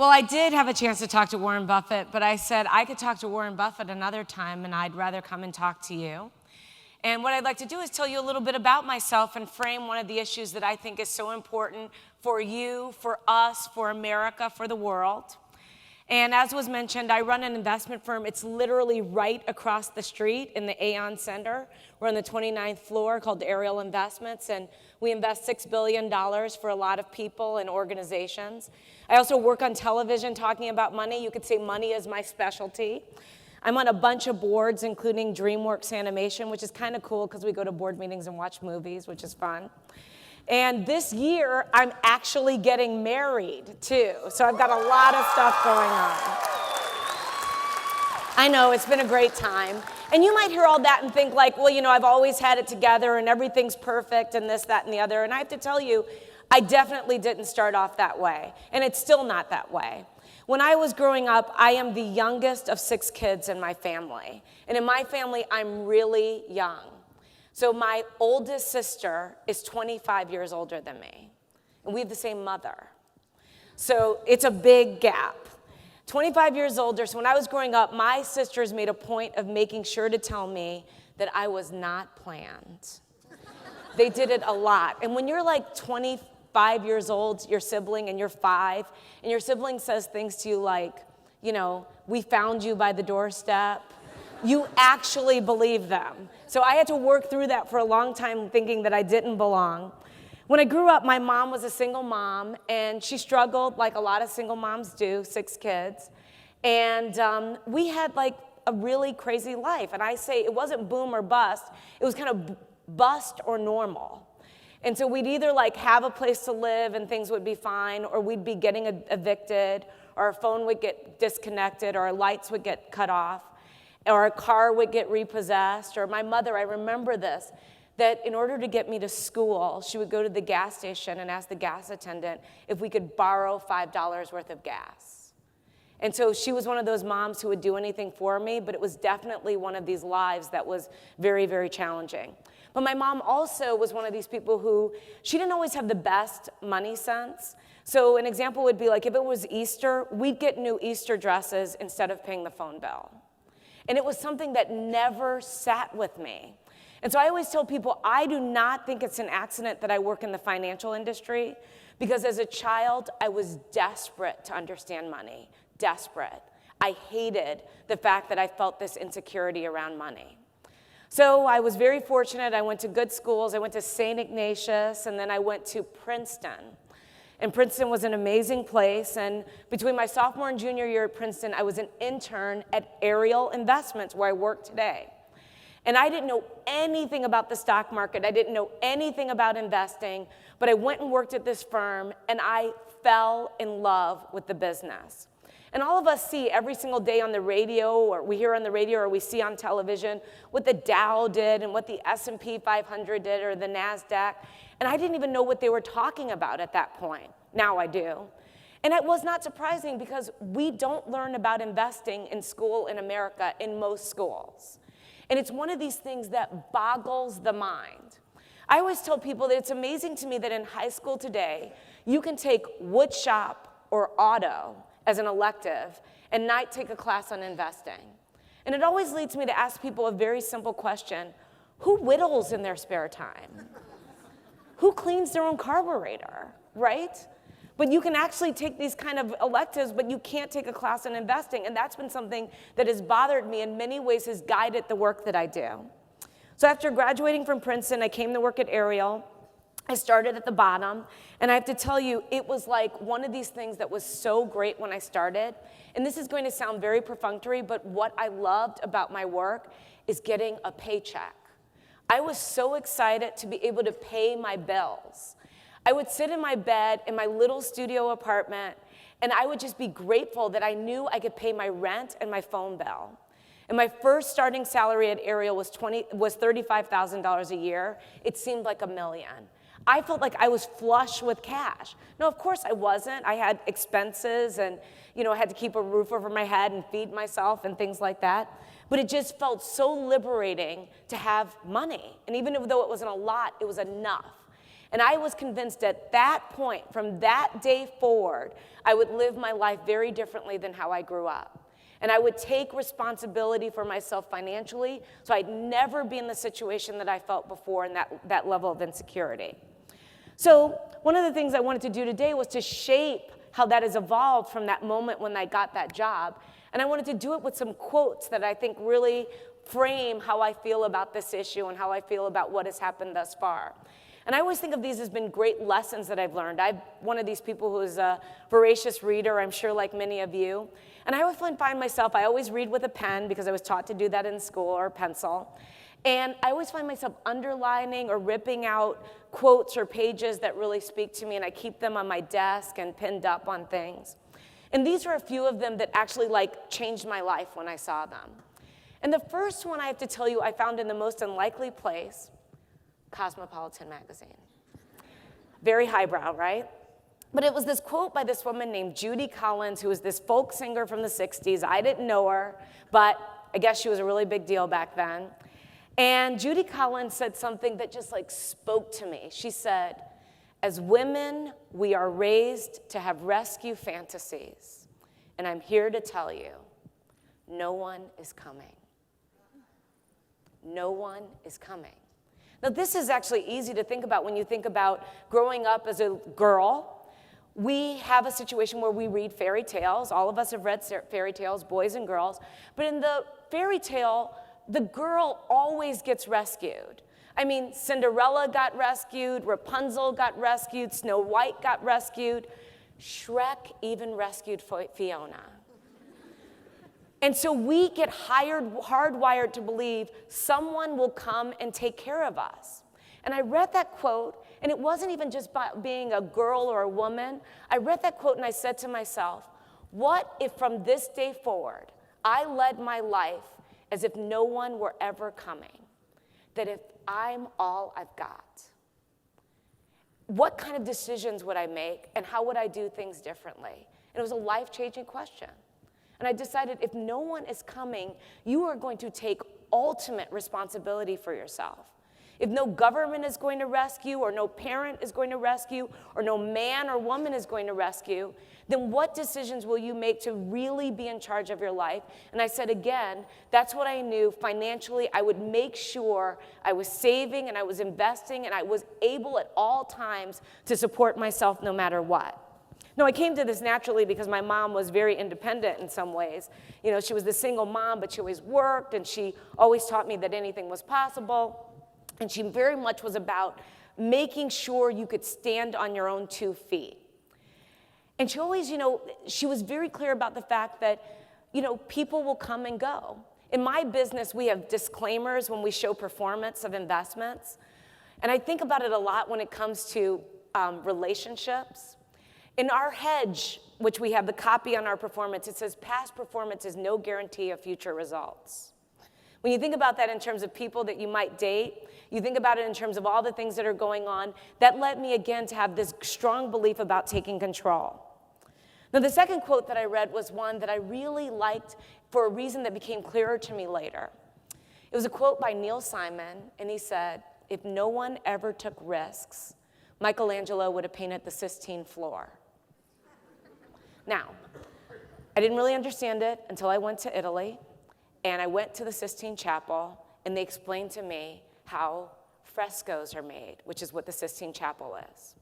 Well, I did have a chance to talk to Warren Buffett, but I said I could talk to Warren Buffett another time, and I'd rather come and talk to you. And what I'd like to do is tell you a little bit about myself and frame one of the issues that I think is so important for you, for us, for America, for the world. And as was mentioned, I run an investment firm. It's literally right across the street in the Aon Center. We're on the 29th floor, called Ariel Investments, and we invest $6 billion for a lot of people and organizations. I also work on television talking about money. You could say money is my specialty. I'm on a bunch of boards, including DreamWorks Animation, which is kind of cool because we go to board meetings and watch movies, which is fun. And this year, I'm actually getting married, too. So I've got a lot of stuff going on. I know, it's been a great time. And you might hear all that and think like, well, you know, I've always had it together and everything's perfect and this, that, and the other. And I have to tell you, I definitely didn't start off that way. And it's still not that way. When I was growing up, I am the youngest of 6 kids in my family. And in my family, I'm really young. So my oldest sister is 25 years older than me, and we have the same mother. So it's a big gap. 25 years older, so when I was growing up, my sisters made a point of making sure to tell me that I was not planned. They did it a lot. And when you're like 25 years old, your sibling, and you're 5, and your sibling says things to you like, you know, we found you by the doorstep, you actually believe them. So I had to work through that for a long time, thinking that I didn't belong. When I grew up, my mom was a single mom, and she struggled like a lot of single moms do, 6 kids. And we had like a really crazy life. And I say it wasn't boom or bust. It was kind of bust or normal. And so we'd either like have a place to live and things would be fine, or we'd be getting evicted, or our phone would get disconnected, or our lights would get cut off, or a car would get repossessed. Or my mother, I remember this, that in order to get me to school, she would go to the gas station and ask the gas attendant if we could borrow $5 worth of gas. And so she was one of those moms who would do anything for me, but it was definitely one of these lives that was very, very challenging. But my mom also was one of these people who, she didn't always have the best money sense. So an example would be like if it was Easter, we'd get new Easter dresses instead of paying the phone bill. And it was something that never sat with me. And so I always tell people, I do not think it's an accident that I work in the financial industry, because as a child, I was desperate to understand money, desperate. I hated the fact that I felt this insecurity around money. So I was very fortunate. I went to good schools. I went to St. Ignatius, and then I went to Princeton. And Princeton was an amazing place. And between my sophomore and junior year at Princeton, I was an intern at Ariel Investments, where I work today. And I didn't know anything about the stock market. I didn't know anything about investing. But I went and worked at this firm, and I fell in love with the business. And all of us see every single day on the radio, or we hear on the radio, or we see on television what the Dow did and what the S&P 500 did, or the NASDAQ. And I didn't even know what they were talking about at that point. Now I do. And it was not surprising, because we don't learn about investing in school in America, in most schools. And it's one of these things that boggles the mind. I always tell people that it's amazing to me that in high school today, you can take wood shop or auto as an elective and not take a class on investing. And it always leads me to ask people a very simple question: who whittles in their spare time? Who cleans their own carburetor, right? But you can actually take these kind of electives, but you can't take a class on investing. And that's been something that has bothered me, in many ways has guided the work that I do. So after graduating from Princeton, I came to work at Ariel. I started at the bottom, and I have to tell you, it was like one of these things that was so great when I started. And this is going to sound very perfunctory, but what I loved about my work is getting a paycheck. I was so excited to be able to pay my bills. I would sit in my bed in my little studio apartment, and I would just be grateful that I knew I could pay my rent and my phone bill. And my first starting salary at Ariel was $35,000 a year. It seemed like $1 million. I felt like I was flush with cash. No, of course I wasn't. I had expenses, and I had to keep a roof over my head and feed myself and things like that. But it just felt so liberating to have money. And even though it wasn't a lot, it was enough. And I was convinced at that point, from that day forward, I would live my life very differently than how I grew up. And I would take responsibility for myself financially, so I'd never be in the situation that I felt before in that level of insecurity. So one of the things I wanted to do today was to shape how that has evolved from that moment when I got that job. And I wanted to do it with some quotes that I think really frame how I feel about this issue and how I feel about what has happened thus far. And I always think of these as being great lessons that I've learned. I'm one of these people who is a voracious reader, I'm sure like many of you. And I often find myself, I always read with a pen because I was taught to do that in school, or pencil. And I always find myself underlining or ripping out quotes or pages that really speak to me, and I keep them on my desk and pinned up on things. And these are a few of them that actually changed my life when I saw them. And the first one I have to tell you I found in the most unlikely place, Cosmopolitan magazine. Very highbrow, right? But it was this quote by this woman named Judy Collins, who was this folk singer from the 60s. I didn't know her, but I guess she was a really big deal back then. And Judy Collins said something that just spoke to me. She said, "As women, we are raised to have rescue fantasies. And I'm here to tell you, no one is coming. No one is coming." Now, this is actually easy to think about when you think about growing up as a girl. We have a situation where we read fairy tales. All of us have read fairy tales, boys and girls. But in the fairy tale, the girl always gets rescued. I mean, Cinderella got rescued, Rapunzel got rescued, Snow White got rescued. Shrek even rescued Fiona. And so we get hardwired to believe someone will come and take care of us. And I read that quote, and it wasn't even just about being a girl or a woman. I read that quote and I said to myself, what if from this day forward, I led my life as if no one were ever coming? That if I'm all I've got, what kind of decisions would I make and how would I do things differently? And it was a life-changing question. And I decided if no one is coming, you are going to take ultimate responsibility for yourself. If no government is going to rescue, or no parent is going to rescue, or no man or woman is going to rescue, then what decisions will you make to really be in charge of your life? And I said again, that's what I knew financially. I would make sure I was saving and I was investing and I was able at all times to support myself no matter what. No, I came to this naturally because my mom was very independent in some ways. You know, she was the single mom, but she always worked, and she always taught me that anything was possible. And she very much was about making sure you could stand on your own 2 feet. And she always, she was very clear about the fact that, people will come and go. In my business, we have disclaimers when we show performance of investments. And I think about it a lot when it comes to relationships. In our hedge, which we have the copy on our performance, it says past performance is no guarantee of future results. When you think about that in terms of people that you might date, you think about it in terms of all the things that are going on, that led me again to have this strong belief about taking control. Now, the second quote that I read was one that I really liked for a reason that became clearer to me later. It was a quote by Neil Simon, and he said, "If no one ever took risks, Michelangelo would have painted the Sistine floor." Now, I didn't really understand it until I went to Italy, and I went to the Sistine Chapel, and they explained to me how frescoes are made, which is what the Sistine Chapel is.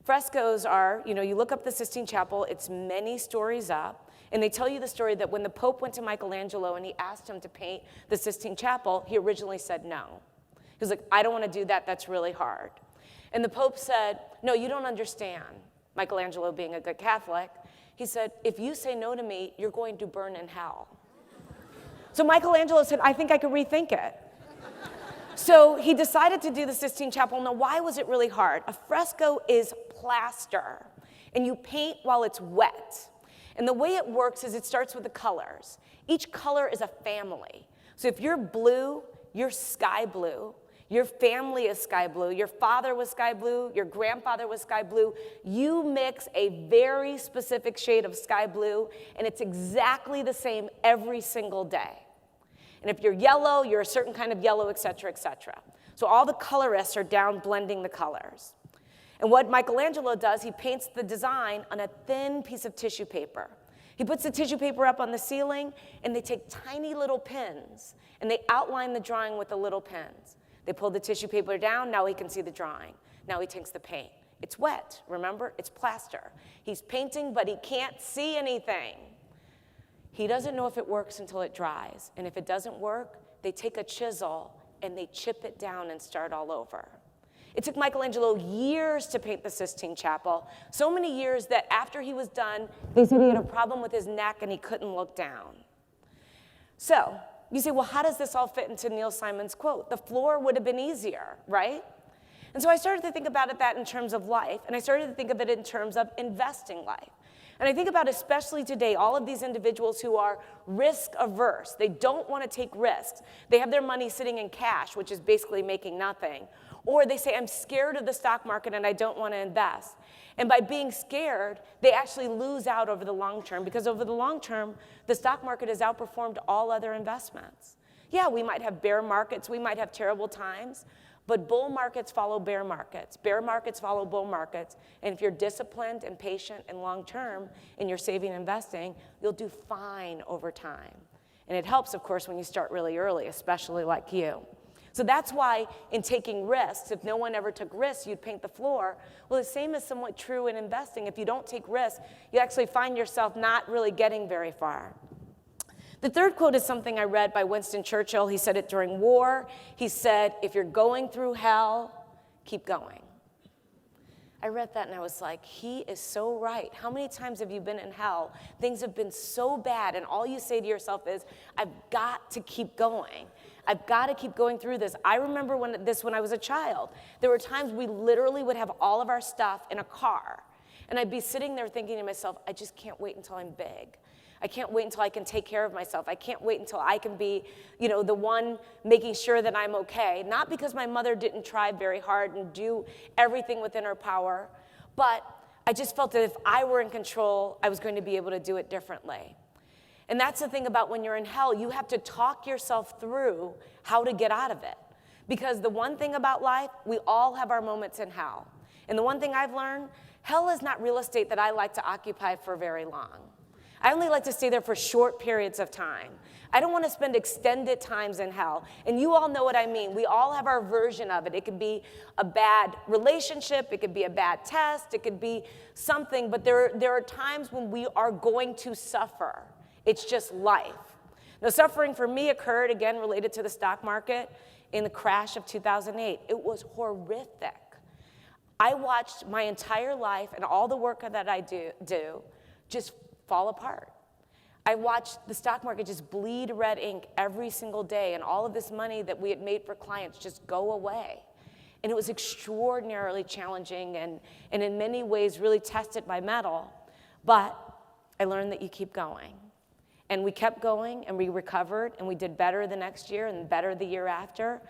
Frescoes are, you look up the Sistine Chapel, it's many stories up, and they tell you the story that when the Pope went to Michelangelo and he asked him to paint the Sistine Chapel, he originally said no. He was like, "I don't want to do that, that's really hard." And the Pope said, "No, you don't understand." Michelangelo being a good Catholic, he said, "If you say no to me, you're going to burn in hell." So Michelangelo said, "I think I could rethink it." So he decided to do the Sistine Chapel. Now, why was it really hard? A fresco is plaster, and you paint while it's wet. And the way it works is it starts with the colors. Each color is a family. So if you're blue, you're sky blue. Your family is sky blue. Your father was sky blue. Your grandfather was sky blue. You mix a very specific shade of sky blue, and it's exactly the same every single day. And if you're yellow, you're a certain kind of yellow, et cetera, et cetera. So all the colorists are down blending the colors. And what Michelangelo does, he paints the design on a thin piece of tissue paper. He puts the tissue paper up on the ceiling, and they take tiny little pins, and they outline the drawing with the little pins. They pull the tissue paper down, now he can see the drawing. Now he takes the paint. It's wet, remember? It's plaster. He's painting, but he can't see anything. He doesn't know if it works until it dries. And if it doesn't work, they take a chisel and they chip it down and start all over. It took Michelangelo years to paint the Sistine Chapel, so many years that after he was done, they said he had a problem with his neck and he couldn't look down. So, you say, well, how does this all fit into Neil Simon's quote? The floor would have been easier, right? And so I started to think about that in terms of life, and I started to think of it in terms of investing life. And I think about, especially today, all of these individuals who are risk averse. They don't want to take risks. They have their money sitting in cash, which is basically making nothing. Or they say, I'm scared of the stock market and I don't want to invest. And by being scared, they actually lose out over the long term, because over the long term, the stock market has outperformed all other investments. Yeah, we might have bear markets, we might have terrible times, but bull markets follow bear markets. Bear markets follow bull markets. And if you're disciplined and patient and long-term in your saving and investing, you'll do fine over time. And it helps, of course, when you start really early, especially like you. So that's why in taking risks, if no one ever took risks, you'd paint the floor. Well, the same is somewhat true in investing. If you don't take risks, you actually find yourself not really getting very far. The third quote is something I read by Winston Churchill. He said it during war. He said, if you're going through hell, keep going. I read that and I was like, he is so right. How many times have you been in hell? Things have been so bad, and all you say to yourself is, I've got to keep going. I've got to keep going through this. I remember when I was a child. There were times we literally would have all of our stuff in a car, and I'd be sitting there thinking to myself, I just can't wait until I'm big. I can't wait until I can take care of myself. I can't wait until I can be, the one making sure that I'm okay. Not because my mother didn't try very hard and do everything within her power, but I just felt that if I were in control, I was going to be able to do it differently. And that's the thing about when you're in hell, you have to talk yourself through how to get out of it. Because the one thing about life, we all have our moments in hell. And the one thing I've learned, hell is not real estate that I like to occupy for very long. I only like to stay there for short periods of time. I don't want to spend extended times in hell. And you all know what I mean. We all have our version of it. It could be a bad relationship. It could be a bad test. It could be something. But there are times when we are going to suffer. It's just life. Now, suffering for me occurred, again, related to the stock market in the crash of 2008. It was horrific. I watched my entire life and all the work that I do just fall apart. I watched the stock market just bleed red ink every single day, and all of this money that we had made for clients just go away. And it was extraordinarily challenging and in many ways really tested my mettle. But I learned that you keep going. And we kept going, and we recovered, and we did better the next year and better the year after,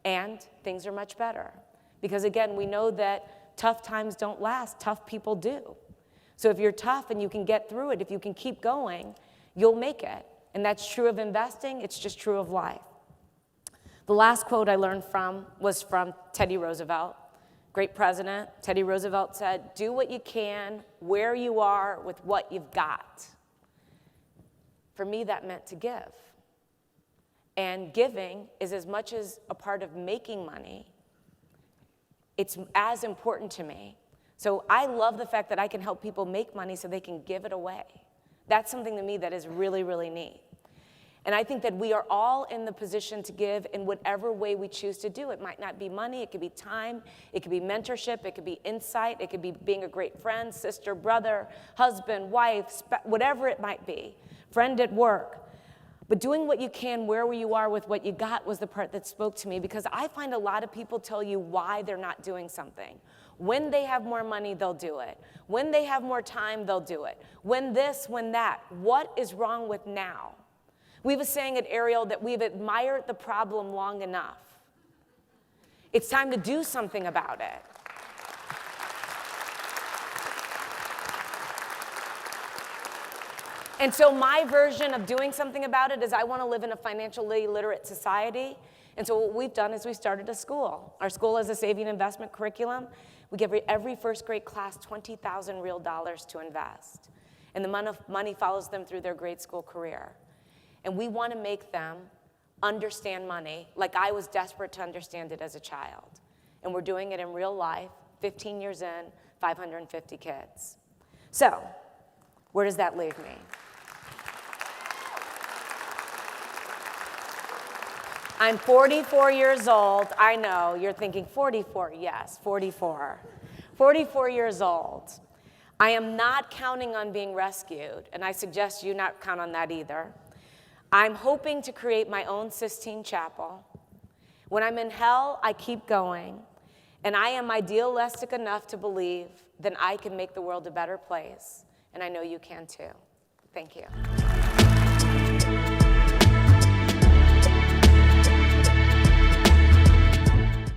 and things are much better. Because again, we know that tough times don't last, tough people do. So if you're tough and you can get through it, if you can keep going, you'll make it. And that's true of investing, it's just true of life. The last quote I learned was from Teddy Roosevelt, great president. Teddy Roosevelt said, do what you can, where you are, with what you've got. For me, that meant to give. And giving is as much as a part of making money. It's as important to me. So I love the fact that I can help people make money so they can give it away. That's something to me that is really, really neat. And I think that we are all in the position to give in whatever way we choose to do. It might not be money, it could be time, it could be mentorship, it could be insight, it could be being a great friend, sister, brother, husband, wife, whatever it might be, friend at work. But doing what you can where you are with what you got was the part that spoke to me, because I find a lot of people tell you why they're not doing something. When they have more money, they'll do it. When they have more time, they'll do it. When this, when that. What is wrong with now? We have a saying at Ariel that we've admired the problem long enough. It's time to do something about it. And so my version of doing something about it is I want to live in a financially literate society. And so what we've done is we started a school. Our school has a saving investment curriculum. We give every first grade class $20,000 real dollars to invest. And the money follows them through their grade school career. And we want to make them understand money like I was desperate to understand it as a child. And we're doing it in real life, 15 years in, 550 kids. So, where does that leave me? I'm 44 years old. I know, you're thinking 44, yes, 44. 44 years old. I am not counting on being rescued, and I suggest you not count on that either. I'm hoping to create my own Sistine Chapel. When I'm in hell, I keep going, and I am idealistic enough to believe that I can make the world a better place, and I know you can too. Thank you.